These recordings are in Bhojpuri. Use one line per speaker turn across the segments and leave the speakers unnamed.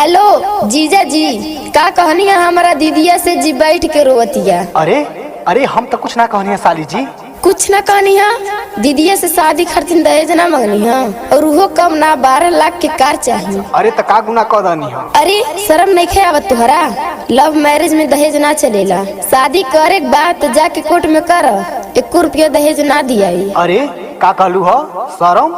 हेलो जीजा जी, का कहनी है हमारा दीदिया से जी बैठ के रोवतिया।
अरे अरे हम तो कुछ ना कहनी है साली जी।
कुछ ना कहनी है, दीदिया से शादी खातिर दहेज ना मांगनी है और वो कम ना 12 लाख के कार चाहिए।
अरे तो का गुना कह दनी है।
अरे शर्म नहीं खे आवत तुहरा? लव मैरिज में दहेज ना चलेला। शादी करे के बाद जाके कोर्ट में कर, 1 रुपया दहेज ना दिया।
अरे का कहलू हो? शर्म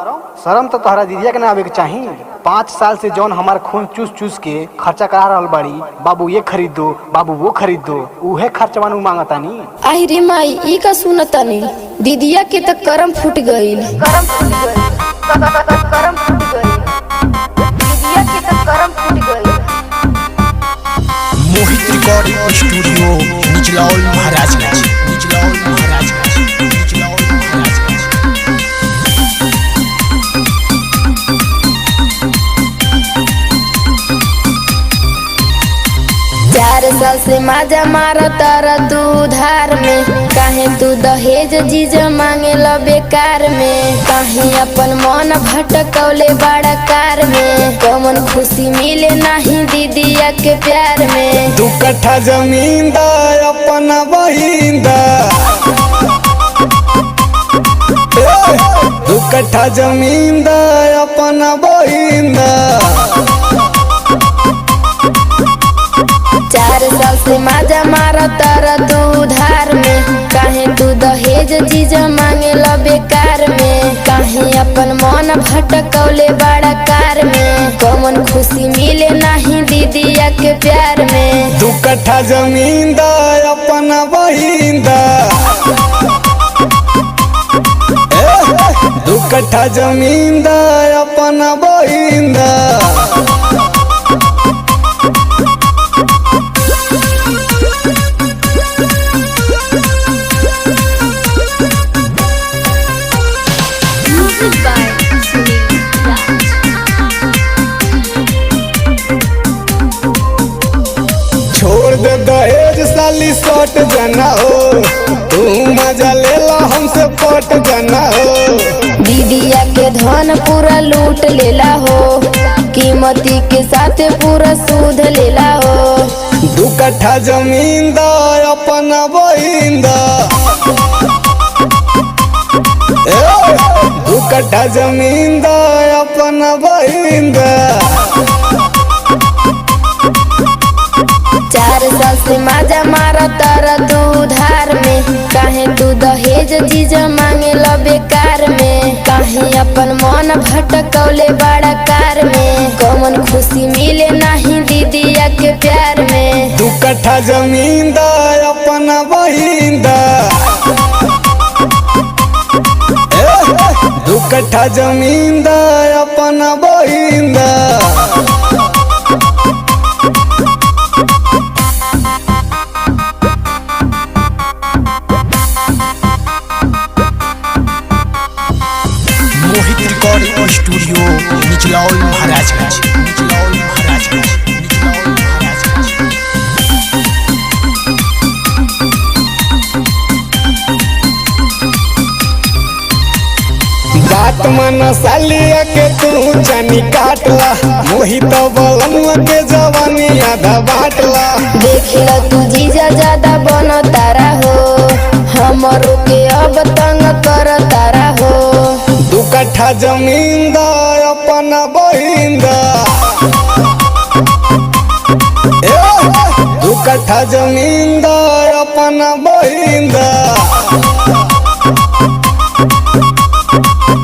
शर्म तो तोहरा दीदिया के ना आवे के चाहिए। 5 साल से जौन हमार खून चूस चूस के खर्चा करा रहल बाड़ी, बाबू ये खरीद दो, बाबू वो खरीद दो, उहे खर्चवा नु मांगतानी।
आई रे माई, ई का सुनतानी? दीदिया के तो करम फूट गईल। करम फूट गईल। करम फूट गईल। दीदिया के तो करम फूट गईल।
मोहित रिकॉर्डिंग स्टूडियो निचलौल महाराजगंज।
चार साल से माजा मारा तारा तू उधार में, काहे तू दहेज जीजा मांगे ला बेकार में? काहे अपन मन भटकौले बड़ा कार में? कौन खुशी मिले नहीं दीदिया के प्यार में?
2 कट्ठा जमीन दा अपना बहिन दा, 2 कट्ठा जमीन दा अपना बहिन दा।
4 साल से माजा मारा तारा तू उधार में, काहे तू दहेज जीजा मांगे ला बेकार में? काहे अपन मन भटकौले बड़ा कार में? कौन खुशी मिले नहीं दीदिया के प्यार में?
2 कट्ठा जमीन दा अपना बहिन दा, 2 कट्ठा जमीन दा अपना बहिन दा। छोड़ दे दहेज साली सट जाना हो, तू मजा ले ला हमसे पट जाना हो।
दीदिया के धन पूरा लूट लेला हो, कीमती के साथ पूरा सूद लेला हो।
2 कट्ठा जमीन दा अपना बहिन दा, 2 कट्ठा जमीन दा अपना बहिन दा।
4 साल से माजा मारा तारा तू उधार में, काहे तू दहेज जीजा मांगे ला बेकार में? काहे अपन मन भटकौले बड़ा कार में? कौन खुशी मिले नहीं दीदिया के प्यार में?
2 कट्ठा जमीन दा अपना बहिन दा, 2 कट्ठा जमीन दा अपना बहिन दा। मोहित रिकॉर्डिंग स्टूडियो निचलौल महाराजगंज। बात मन सालिया के तू जानी काटला, मोहित बलनुआ के जवानी आधा बाटला।
देखिला तू जीजा ज्यादा बन तारा हो, हमरो के अब तंग कर तारा हो।
2 कट्ठा जमीन दा अपना बहिन दा, 2 कट्ठा जमीन दा अपना बहिन दा।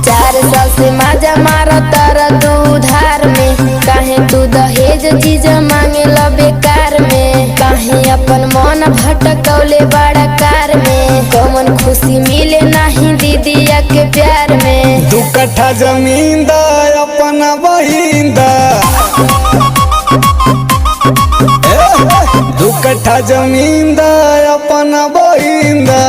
4 साल से माजा मारा तारा तू उधार में, काहे तू दहेज जीजा मांगे ला बेकार में? काहे अपन मन भटकौले बड़ा कार में? कौन खुशी मिले नहीं दीदिया के प्यार में?
2 कट्ठा जमीन दा अपना बहिन दा, 2 कट्ठा जमीन दा अपना बहिन दा।